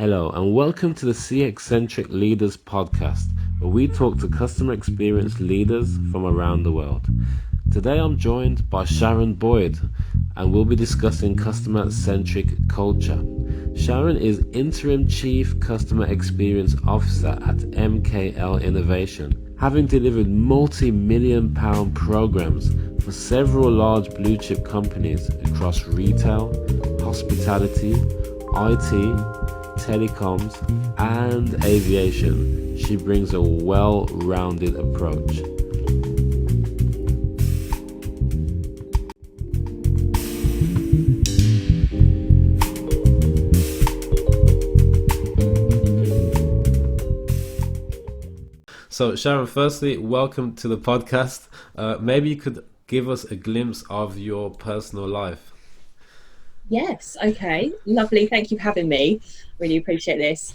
Hello, and welcome to the CX Centric Leaders podcast, where we talk to customer experience leaders from around the world. Today I'm joined by Sharon Boyd, and we'll be discussing customer centric culture. Sharon is Interim Chief Customer Experience Officer at MKL Innovation, having delivered multi-million pound programs for several large blue chip companies across retail, hospitality, IT, telecoms, and aviation. She brings a well-rounded approach. So Sharon, firstly, welcome to the podcast. Maybe you could give us a glimpse of your personal life. Yes, okay. Lovely. Thank you for having me. Really appreciate this.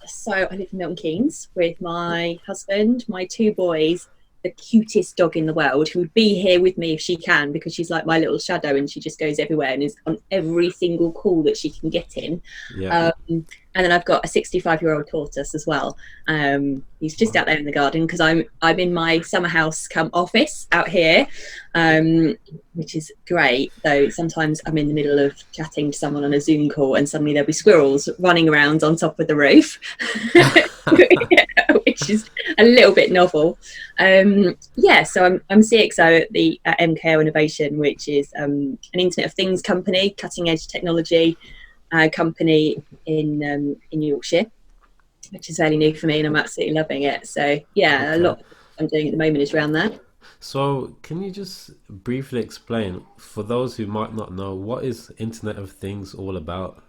So I live in Milton Keynes with my husband, my two boys, the cutest dog in the world, who would be here with me if she can, because she's like my little shadow and she just goes everywhere and is on every single call that she can get in. Yeah. And then I've got a 65-year-old tortoise as well. He's just out there in the garden because I'm in my summer house come office out here, which is great. Though sometimes I'm in the middle of chatting to someone on a Zoom call and suddenly there'll be squirrels running around on top of the roof, which is a little bit novel. So I'm CXO at MKL Innovation, which is an Internet of Things company, cutting edge technology company in Yorkshire, which is fairly new for me, and I'm absolutely loving it. So yeah, a Okay. lot I'm doing at the moment is around that. So can you just briefly explain, for those who might not know, what is Internet of Things all about?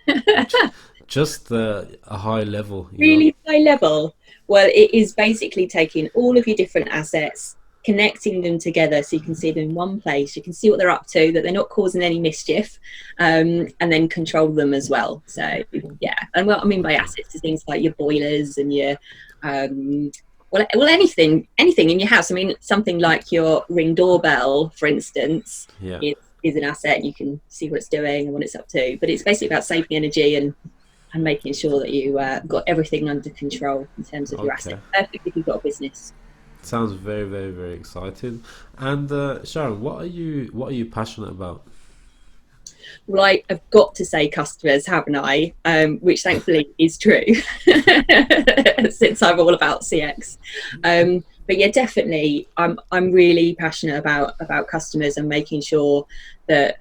J- Just a high level, you know? Really high level. Well, it is basically taking all of your different assets, connecting them together so you can see them in one place. You can see what they're up to, that they're not causing any mischief, and then control them as well. So yeah, and what I mean by Okay. assets is things like your boilers and your well, anything in your house. I mean, something like your Ring doorbell, for instance, Yeah. is an asset. You can see what it's doing and what it's up to. But it's basically about saving energy and making sure that you got everything under control in terms of your assets. Okay. Perfect if you've got a business. Sounds very, very, very exciting. And Sharon, what are you passionate about? Well, I've got to say customers, haven't I? Which thankfully is true since I'm all about CX. But yeah, definitely, I'm really passionate about customers and making sure that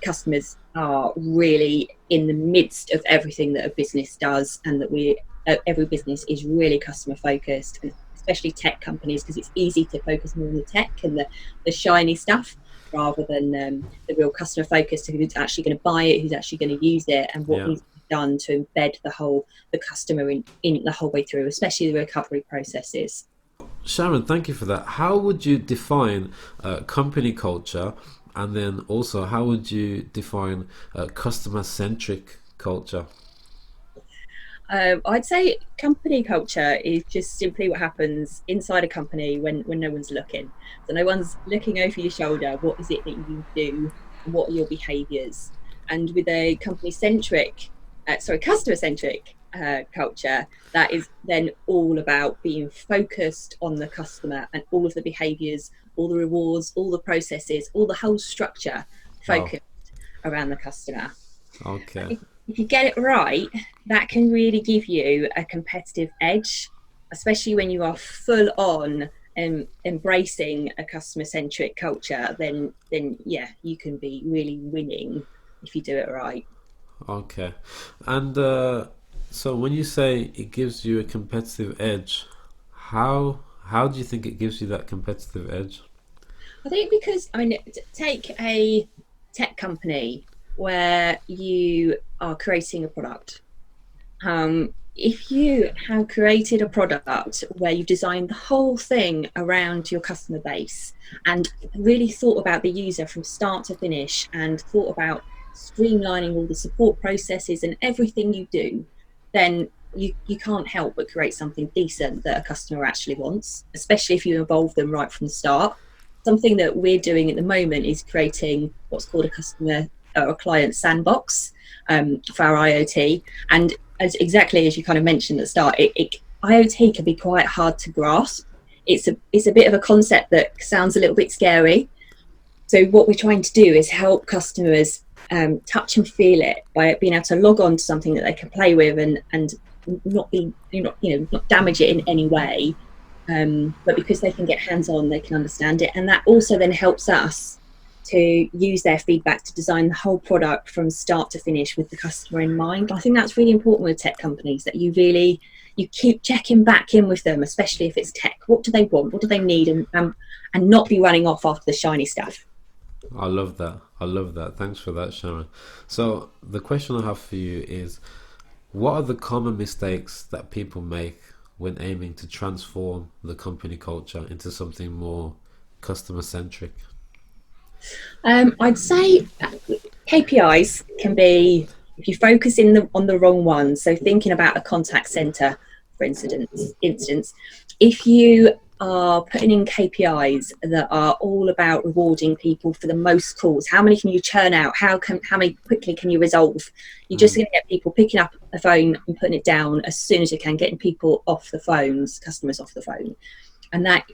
customers are really in the midst of everything that a business does, and that every business is really customer focused, and especially tech companies, because it's easy to focus more on the tech and the shiny stuff rather than the real customer focus to who's actually going to buy it, who's actually going to use it, and what Yeah. needs to be done to embed the customer in the whole way through, especially the recovery processes. Sharon, thank you for that. How would you define company culture? And then also, how would you define customer centric culture? I'd say company culture is just simply what happens inside a company when no one's looking. So no one's looking over your shoulder. What is it that you do? What are your behaviours? And with a customer centric culture, that is then all about being focused on the customer and all of the behaviours, all the rewards, all the processes, all the whole structure Wow. focused around the customer. Okay. If you get it right, that can really give you a competitive edge, especially when you are full on embracing a customer centric culture. Then yeah, you can be really winning if you do it right. Okay. And so when you say it gives you a competitive edge, how do you think it gives you that competitive edge? I think because I mean, take a tech company where you are creating a product. If you have created a product where you've designed the whole thing around your customer base and really thought about the user from start to finish and thought about streamlining all the support processes and everything you do, then you can't help but create something decent that a customer actually wants, especially if you involve them right from the start. Something that we're doing at the moment is creating what's called a customer or a client sandbox for our IoT. And exactly as you kind of mentioned at the start, IoT can be quite hard to grasp. It's a bit of a concept that sounds a little bit scary. So what we're trying to do is help customers touch and feel it by being able to log on to something that they can play with and not be not damage it in any way. But because they can get hands on, they can understand it, and that also then helps us to use their feedback to design the whole product from start to finish with the customer in mind. I think that's really important with tech companies, that you keep checking back in with them, especially if it's tech. What do they want? What do they need? And not be running off after the shiny stuff. I love that. I love that. Thanks for that, Sharon. So the question I have for you is, what are the common mistakes that people make when aiming to transform the company culture into something more customer centric? I'd say KPIs can be, if you focus on the wrong ones. So thinking about a contact center, for instance, if you are putting in KPIs that are all about rewarding people for the most calls, how many can you churn out? How many quickly can you resolve? You're just going to get people picking up a phone and putting it down as soon as you can, getting people off the phones, customers off the phone, and that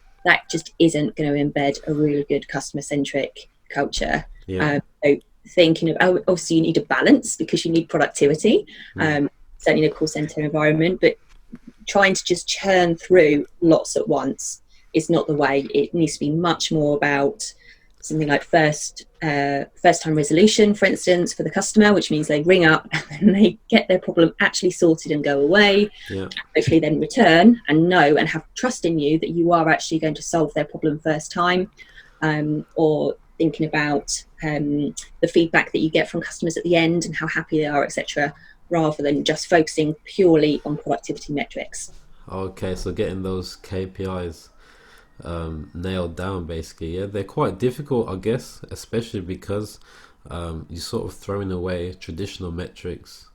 just isn't going to embed a really good customer centric culture. Yeah. So thinking of, obviously you need a balance because you need productivity, certainly in a call center environment, but trying to just churn through lots at once is not the way. It needs to be much more about something like first time resolution, for instance, for the customer, which means they ring up and they get their problem actually sorted and go away. Yeah. Hopefully then return and know and have trust in you that you are actually going to solve their problem first time. Or thinking about the feedback that you get from customers at the end and how happy they are, etc., rather than just focusing purely on productivity metrics. Okay, so getting those KPIs nailed down, basically. Yeah, they're quite difficult, I guess, especially because you're sort of throwing away traditional metrics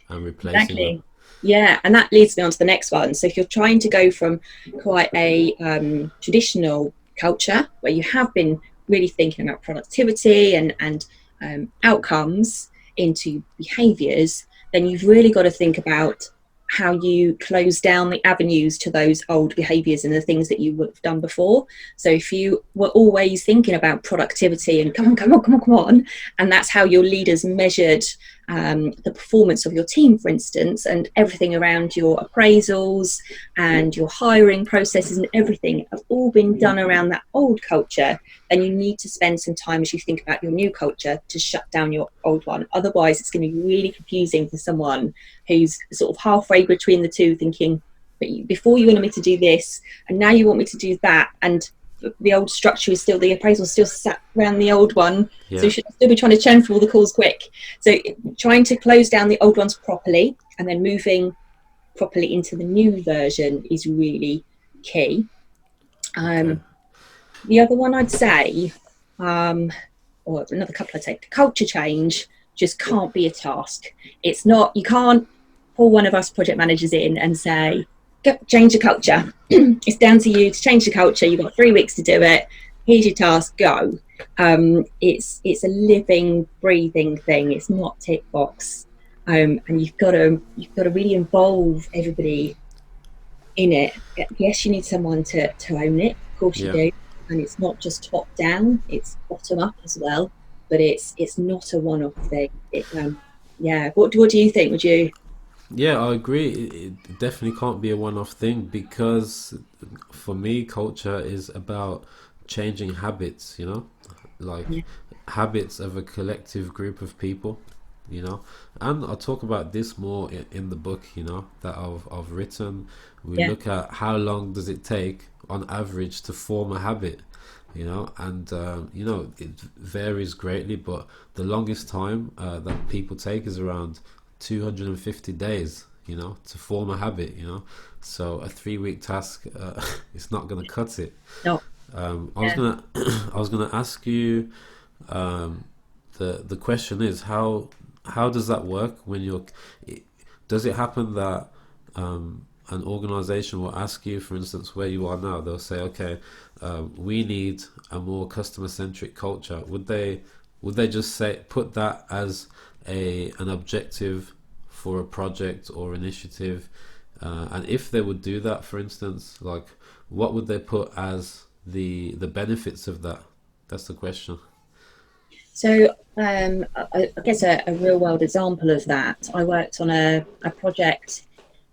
and replacing them. Exactly. Yeah, and that leads me on to the next one. So if you're trying to go from quite a traditional culture where you have been really thinking about productivity and outcomes into behaviours, then you've really got to think about how you close down the avenues to those old behaviours and the things that you would have done before. So if you were always thinking about productivity and come on, and that's how your leaders measured the performance of your team, for instance, and everything around your appraisals and your hiring processes and everything have all been done around that old culture, then you need to spend some time as you think about your new culture to shut down your old one. Otherwise, it's going to be really confusing for someone who's sort of halfway between the two, thinking, but before you wanted me to do this, and now you want me to do that, and the old structure is still, the appraisal still sat around the old one. Yeah. So you should still be trying to churn through all the calls quick. So trying to close down the old ones properly and then moving properly into the new version is really key. Okay. The other one I'd say, or another couple I'd take, culture change just can't be a task. It's not, you can't pull one of us project managers in and say, go change the culture. It's down to you to change the culture. You've got 3 weeks to do it. Here's your task, go. It's a living, breathing thing. It's not tick box. And you've got to really involve everybody in it. Yes, you need someone to own it. Of course you do. And it's not just top down, it's bottom up as well. But it's not a one-off thing. Yeah. What do you think? Would you? Yeah, I agree. It definitely can't be a one-off thing because for me, culture is about changing habits, like Yeah. habits of a collective group of people, And I'll talk about this more in the book, that I've written. We Yeah. look at how long does it take on average to form a habit, and it varies greatly, but the longest time that people take is around 250 days, to form a habit, so a 3-week task it's not going to cut it. No. I was gonna ask you, the question is how does that work when does it happen that an organization will ask you, for instance, where you are now, they'll say, okay, we need a more customer centric culture. Would they just say, put that as an objective for a project or initiative, and if they would do that, for instance, like what would they put as the benefits of that? That's the question. So I guess a real world example of that, I worked on a project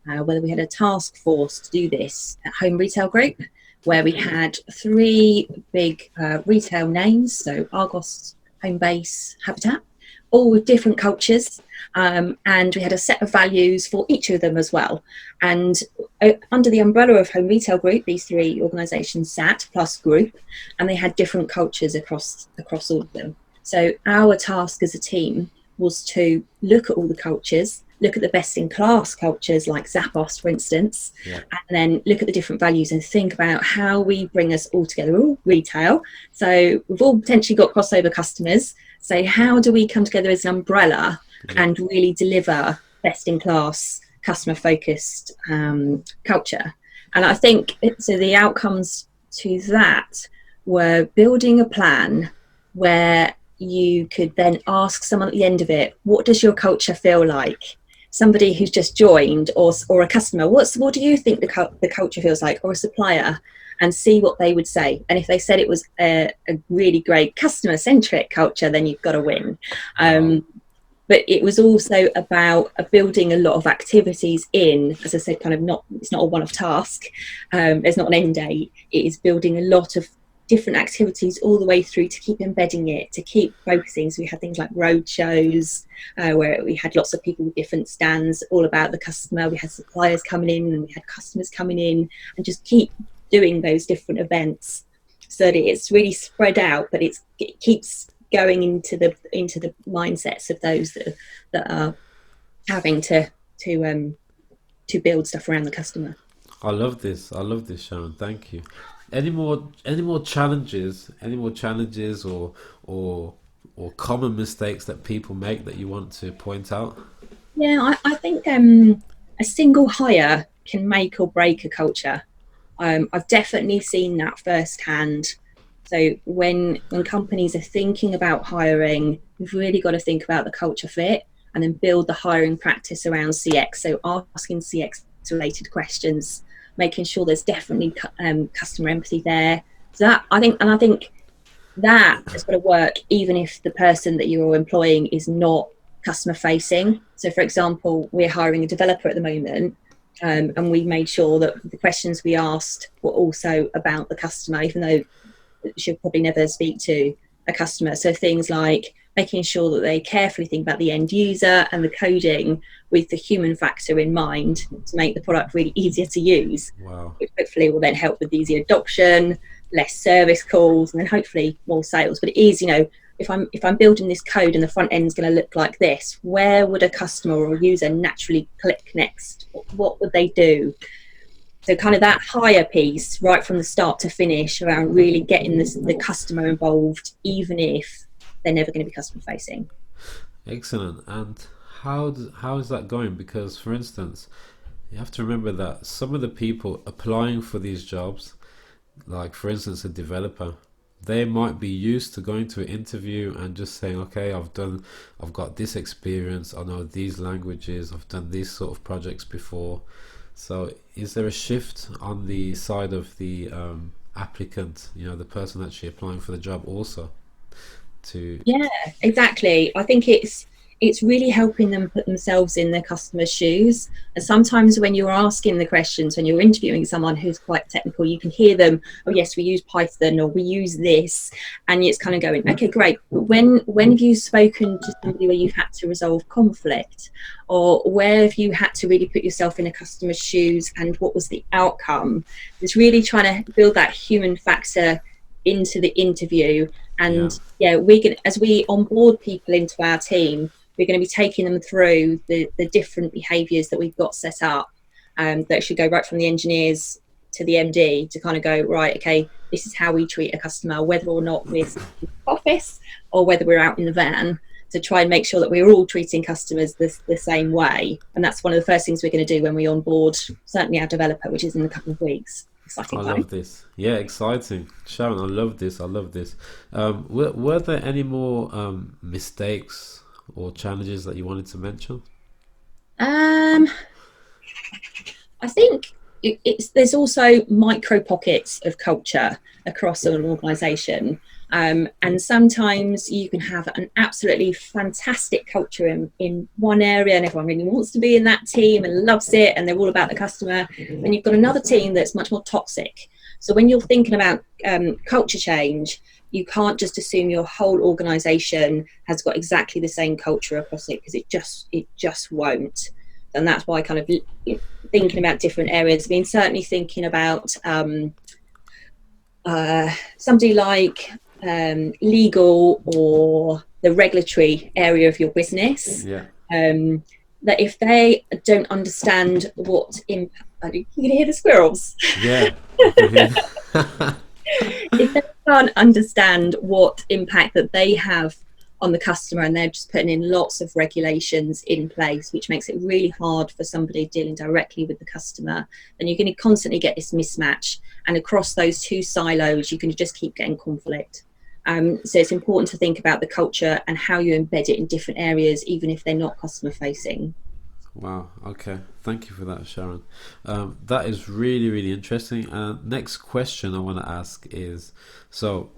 where we had a task force to do this at Home Retail Group, where we had three big retail names, so Argos, Homebase, Habitat, all with different cultures. And we had a set of values for each of them as well. And under the umbrella of Home Retail Group, these three organisations sat, plus group, and they had different cultures across all of them. So our task as a team was to look at all the cultures, look at the best in class cultures like Zappos, for instance, Yeah. and then look at the different values and think about how we bring us all together. We're all retail, so we've all potentially got crossover customers. So how do we come together as an umbrella and really deliver best in class, customer focused culture? And I think so. The outcomes to that were building a plan where you could then ask someone at the end of it, what does your culture feel like? Somebody who's just joined, or a customer, what do you think the culture feels like, or a supplier, and see what they would say. And if they said it was a really great customer centric culture, then you've got to win. But it was also about building a lot of activities in, as I said, kind of it's not a one-off task. There's not an end date. It is building a lot of different activities all the way through to keep embedding it, to keep focusing. So we had things like road shows where we had lots of people with different stands all about the customer. We had suppliers coming in and we had customers coming in, and just keep doing those different events so that it's really spread out, but it keeps going into the mindsets of those that are having to build stuff around the customer. I love this. I love this, Sharon. Thank you. Any more challenges? Any more challenges or common mistakes that people make that you want to point out? Yeah, I think a single hire can make or break a culture. I've definitely seen that firsthand. So when companies are thinking about hiring, we've really got to think about the culture fit and then build the hiring practice around CX. So asking CX related questions, making sure there's definitely customer empathy there. So that I think that has got to work even if the person that you're employing is not customer facing. So for example, we're hiring a developer at the moment, and we made sure that the questions we asked were also about the customer, even though she'll probably never speak to a customer. So things like making sure that they carefully think about the end user and the coding with the human factor in mind to make the product really easier to use. Wow. Which hopefully will then help with easy adoption, less service calls, and then hopefully more sales. But it is, if I'm building this code and the front end is going to look like this, where would a customer or a user naturally click next? What would they do? So kind of that hire piece right from the start to finish around really getting the customer involved, even if they're never going to be customer facing. Excellent. And how is that going? Because, for instance, you have to remember that some of the people applying for these jobs, like for instance a developer, they might be used to going to an interview and just saying, okay, I've got this experience, I know these languages, I've done these sort of projects before. So is there a shift on the side of the applicant, the person actually applying for the job also to... Yeah, exactly. I think it's really helping them put themselves in their customer's shoes. And sometimes when you're asking the questions, when you're interviewing someone who's quite technical, you can hear them, oh yes, we use Python or we use this, and it's kind of going, okay, great. But when have you spoken to somebody where you've had to resolve conflict, or where have you had to really put yourself in a customer's shoes, and what was the outcome? It's really trying to build that human factor into the interview. And we can, as we onboard people into our team, we're going to be taking them through the different behaviours that we've got set up, that should go right from the engineers to the MD to kind of go, right, okay, this is how we treat a customer, whether or not we're in the office or whether we're out in the van, to try and make sure that we're all treating customers the same way. And that's one of the first things we're going to do when we onboard, certainly our developer, which is in a couple of weeks. Exciting I time. love this. Yeah, exciting. Sharon, I love this. I love this. Were there any more mistakes or challenges that you wanted to mention? Um, I think there's also micro pockets of culture across an organisation. And sometimes you can have an absolutely fantastic culture in one area and everyone really wants to be in that team and loves it and they're all about the customer. And you've got another team that's much more toxic. So when you're thinking about culture change, you can't just assume your whole organisation has got exactly the same culture across it, because it just won't. And that's why kind of thinking about different areas. I mean, certainly thinking about somebody like legal or the regulatory area of your business. Yeah. That if they don't understand what impact, you can hear the squirrels. Yeah, I can hear. If they can't understand what impact that they have on the customer, and they're just putting in lots of regulations in place, which makes it really hard for somebody dealing directly with the customer, then you're going to constantly get this mismatch. And across those two silos, you can just keep getting conflict. So it's important to think about the culture and how you embed it in different areas, even if they're not customer facing. Wow. Okay. Thank you for that, Sharon. That is really, really interesting. Next question I want to ask is, so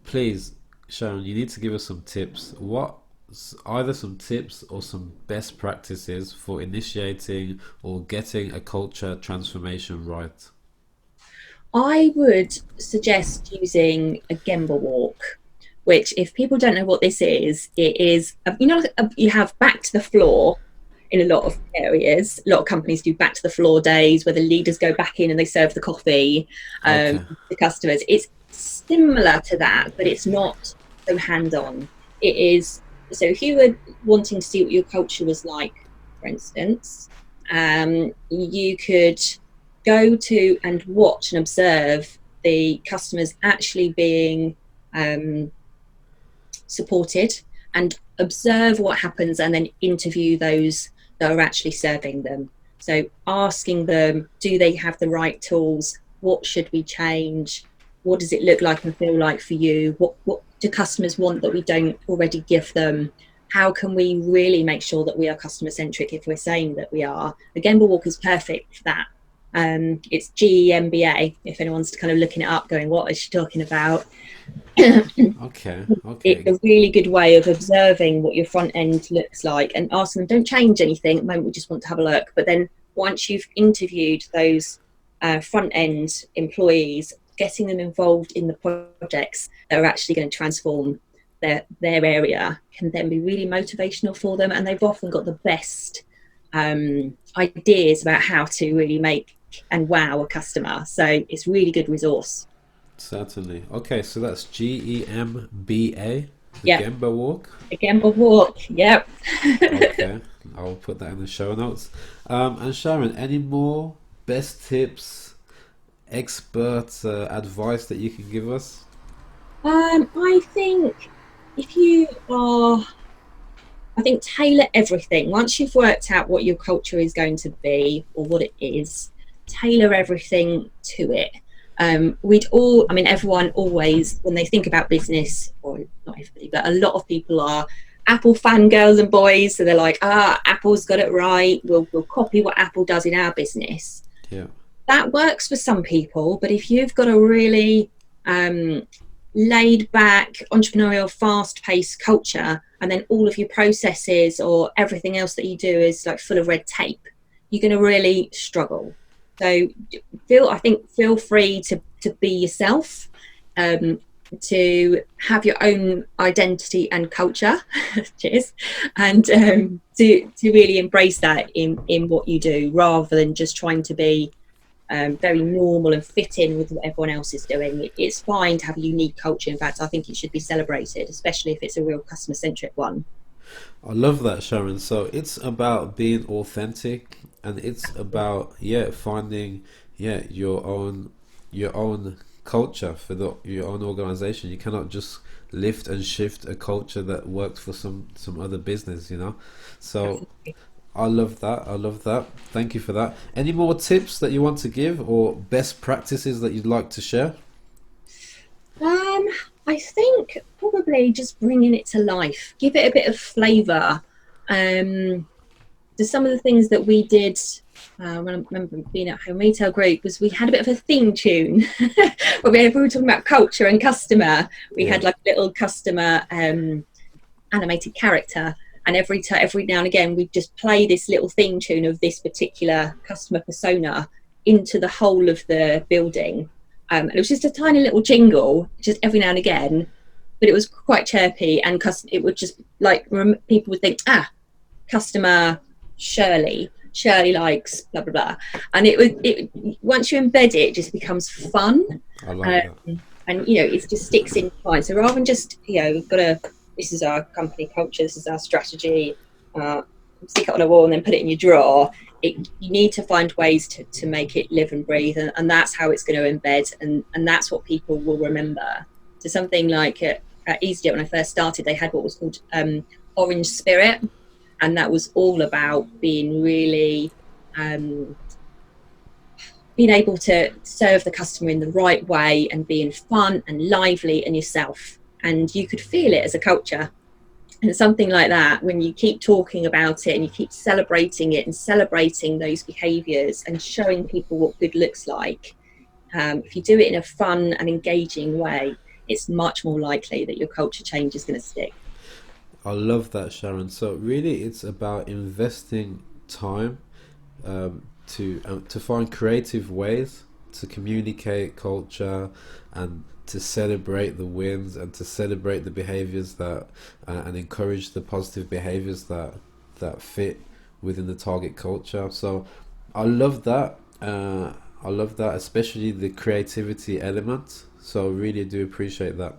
please, Sharon, you need to give us some tips. Either some tips or some best practices for initiating or getting a culture transformation right. I would suggest using a Gemba walk, which, if people don't know what this is, it is, you have back to the floor in a lot of areas. A lot of companies do back to the floor days where the leaders go back in and they serve the coffee Okay. to customers. It's similar to that, but it's not so hands on. It is, so if you were wanting to see what your culture was like, for instance, you could go to and watch and observe the customers actually being um, supported, and observe what happens, and then interview those that are actually serving them. So asking them, do they have the right tools? What should we change? What does it look like and feel like for you? What do customers want that we don't already give them? How can we really make sure that we are customer centric if we're saying that we are? The Gemba Walk is perfect for that. It's GEMBA, if anyone's kind of looking it up, going, what is she talking about? Okay. It's Okay. a really good way of observing what your front end looks like and asking them, don't change anything at the moment, we just want to have a look. But then once you've interviewed those front end employees, getting them involved in the projects that are actually going to transform their area can then be really motivational for them. And they've often got the best ideas about how to really make and wow a customer. So it's a really good resource. Certainly. Okay, so that's GEMBA, the Yeah, Gemba Walk. again, Bob Walk. Yep. Okay, I'll put that in the show notes. And Sharon, any more best tips, expert advice that you can give us? I think if you are, I think tailor everything. Once you've worked out what your culture is going to be or what it is, tailor everything to it. We'd all, I mean, everyone always, when they think about business, or not everybody, but a lot of people are Apple fangirls and boys. So they're like, Apple's got it right. We'll copy what Apple does in our business. Yeah. That works for some people, but if you've got a really um, laid back, entrepreneurial, fast paced culture, and then all of your processes or everything else that you do is like full of red tape, you're going to really struggle. So feel free to be yourself, um, to have your own identity and culture. Cheers. And to really embrace that in what you do, rather than just trying to be very normal and fit in with what everyone else is doing. It's fine to have a unique culture. In fact, I think it should be celebrated, especially if it's a real customer centric one. I love that, Sharon. So it's about being authentic, and it's about finding your own culture for your own organization. You cannot just lift and shift a culture that worked for some other business, you know. So Absolutely. I love that. I love that. Thank you for that. Any more tips that you want to give, or best practices that you'd like to share? Um, I think probably just bringing it to life, give it a bit of flavour. Um, So some of the things that we did when I remember being at Home Retail Group was we had a bit of a theme tune. When we were talking about culture and customer, we Yeah. had like a little customer animated character, and every now and again we'd just play this little theme tune of this particular customer persona into the whole of the building. And it was just a tiny little jingle, just every now and again, but it was quite chirpy, and it would just like people would think, customer Shirley likes blah blah blah, and it once you embed it, it just becomes fun. I like that. And it just sticks in mind. So rather than just we've got a this is our company culture, this is our strategy, stick it on a wall and then put it in your drawer. You need to find ways to make it live and breathe, and that's how it's going to embed, and that's what people will remember. So something like at EasyJet, when I first started, they had what was called Orange Spirit, and that was all about being really being able to serve the customer in the right way and being fun and lively and yourself, and you could feel it as a culture. And something like that, when you keep talking about it and you keep celebrating it and celebrating those behaviors and showing people what good looks like, if you do it in a fun and engaging way, it's much more likely that your culture change is going to stick. I love that, Sharon. So really, it's about investing time to find creative ways to communicate culture and to celebrate the wins and to celebrate the behaviors that and encourage the positive behaviors that fit within the target culture. So I love that. I love that, especially the creativity element. So really do appreciate that.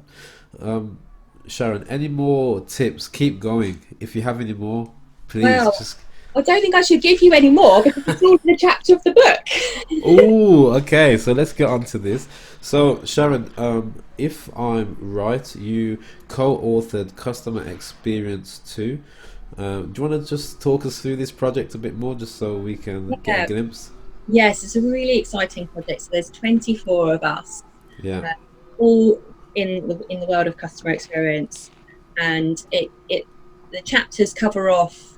Sharon, any more tips? Keep going. If you have any more, please Well, just. I don't think I should give you any more because it's all in the chapter of the book. Oh, okay. So let's get on to this. So Sharon, if I'm right, you co-authored Customer Experience 2. Do you want to just talk us through this project a bit more, just so we can get a Yeah. glimpse? Yes, it's a really exciting project. So there's 24 of us, Yeah. uh, all in the world of customer experience, and it the chapters cover off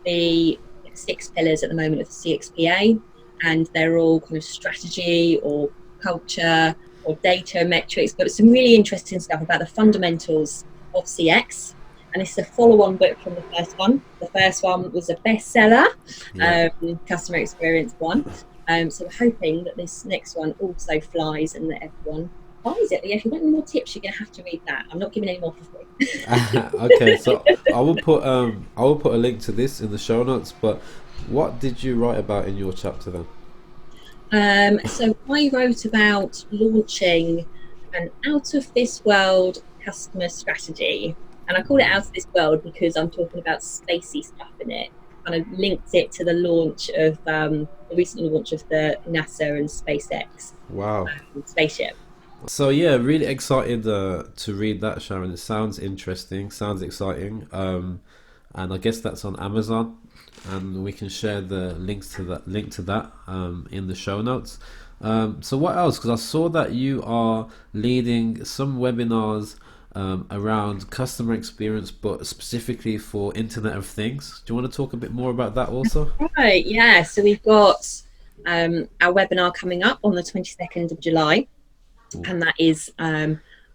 the 6 pillars at the moment of the CXPA, and they're all kind of strategy or culture or data metrics, but some really interesting stuff about the fundamentals of CX. And this is a follow-on book from the first one. The first one was a bestseller, Yeah. Customer Experience 1. So we're hoping that this next one also flies and that everyone buys it. But yeah, if you want any more tips, you're going to have to read that. I'm not giving any more for free. Okay, so I will put a link to this in the show notes. But what did you write about in your chapter then? So I wrote about launching an out of this world customer strategy. And I call it out of this world because I'm talking about spacey stuff in it. Kind of linked it to the launch of the recent launch of the NASA and SpaceX Wow. spaceship. So yeah, really excited to read that, Sharon. It sounds interesting, sounds exciting. And I guess that's on Amazon, and we can share the link to that in the show notes. So what else? Because I saw that you are leading some webinars around customer experience, but specifically for Internet of Things. Do you want to talk a bit more about that also? Right, yeah. So we've got our webinar coming up on the 22nd of July, and that is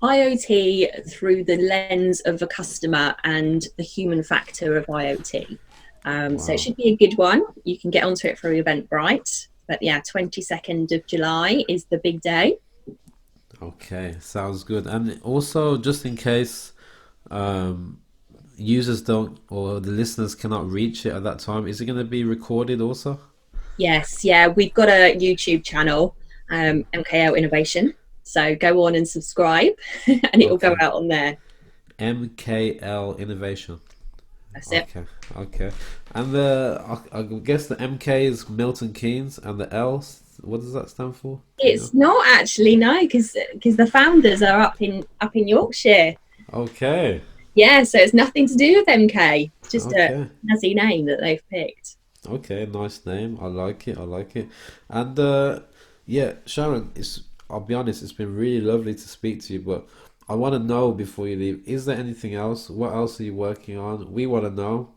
IoT through the lens of a customer and the human factor of IoT. So it Wow. should be a good one. You can get onto it through Eventbrite. But yeah, 22nd of July is the big day. Okay, sounds good. And also, just in case um, users don't or the listeners cannot reach it at that time, is it going to be recorded also? Yes, yeah, we've got a YouTube channel, MKL Innovation. So go on and subscribe, and it will go Okay. out on there. MKL Innovation. That's it. Okay. Okay. And I guess the MK is Milton Keynes, and the L, what does that stand for? Do you know? It's not actually, no, because the founders are up in Yorkshire. Okay. Yeah, so it's nothing to do with MK. It's just a Okay. snazzy name that they've picked. Okay. Nice name. I like it. I like it. And yeah, Sharon, I'll be honest, it's been really lovely to speak to you, but I want to know before you leave, is there anything else? What else are you working on? We want to know.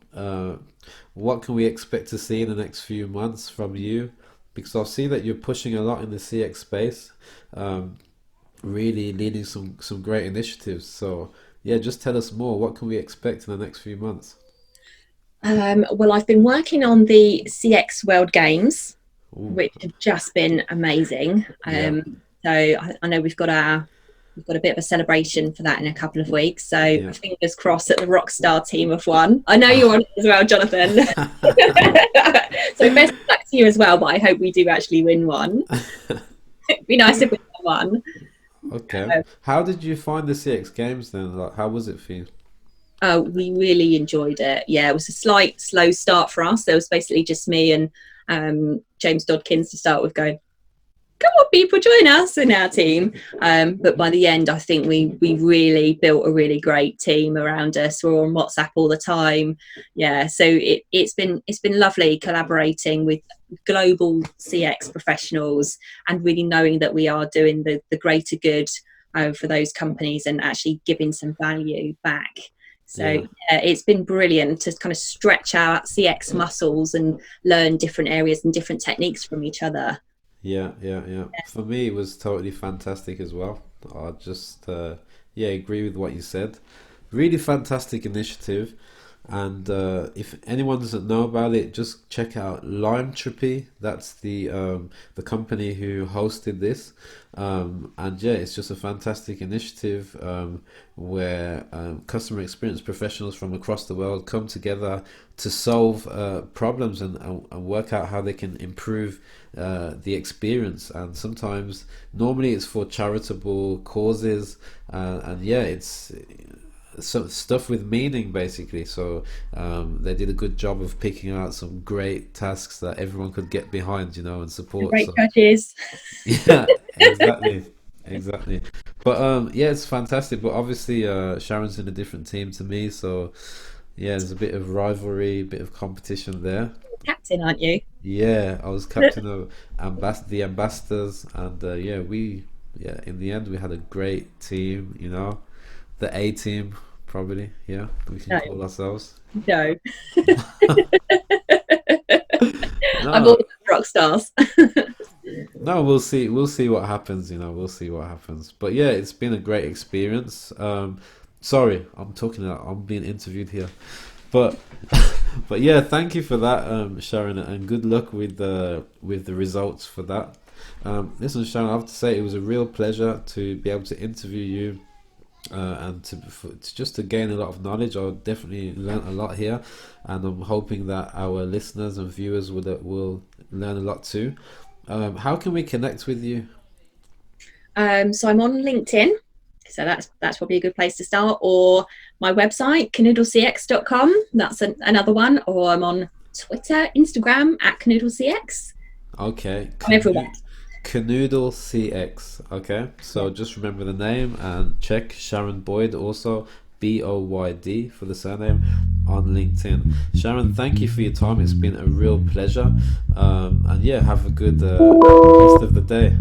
what can we expect to see in the next few months from you? Because I see that you're pushing a lot in the CX space, really leading some great initiatives. So yeah, just tell us more. What can we expect in the next few months? Well, I've been working on the CX World Games, Ooh, which have just been amazing. yeah, I know we've got a bit of a celebration for that in a couple of weeks. So yeah. fingers crossed that the Rockstar team have won. I know you're on it as well, Jonathan. So best of luck to you as well. But I hope we do actually win one. It'd be nice if we won. Okay. How did you find the CX games then? Like, how was it for you? We really enjoyed it. Yeah, it was a slight slow start for us. There was basically just me and James Dodkins to start with, going, come on, people, join us in our team. But by the end, I think we really built a really great team around us. We're on WhatsApp all the time. Yeah, so it's been lovely collaborating with global CX professionals and really knowing that we are doing the greater good for those companies and actually giving some value back. So Yeah. yeah, it's been brilliant to kind of stretch our CX muscles and learn different areas and different techniques from each other. Yeah, yeah, yeah. For me, it was totally fantastic as well. I just, yeah, agree with what you said. Really fantastic initiative. And if anyone doesn't know about it, just check out Lime Trippy. That's the company who hosted this. And yeah, it's just a fantastic initiative where customer experience professionals from across the world come together to solve problems and work out how they can improve the experience. And sometimes, normally, it's for charitable causes. And yeah, it's some stuff with meaning basically. So they did a good job of picking out some great tasks that everyone could get behind, and And support. great So judges. yeah, exactly, exactly. But yeah, it's fantastic. But obviously, Sharon's in a different team to me, so yeah, there's a bit of rivalry, a bit of competition there. Captain, aren't you? Yeah, I was captain of the ambassadors, and yeah, in the end we had a great team. The A team, probably. Yeah, we can No, call ourselves. no. I'm all No, about rock stars. no, we'll see. We'll see what happens. We'll see what happens. But yeah, it's been a great experience. Sorry, I'm being interviewed here. But but yeah, thank you for that, Sharon, and good luck with the results for that. Listen, Sharon, I have to say it was a real pleasure to be able to interview you and to just to gain a lot of knowledge. I definitely learned a lot here, and I'm hoping that our listeners and viewers will learn a lot too. How can we connect with you? So I'm on LinkedIn. So that's probably a good place to start. Or my website, canoodlecx.com. That's another one. Or I'm on Twitter, Instagram at canoodlecx. Okay, I'm everywhere. Canoodle CX. Okay, Yeah. so just remember the name and check Sharon Boyd also, Boyd for the surname, on LinkedIn. Sharon, thank you for your time. It's been a real pleasure. And yeah, have a good rest of the day.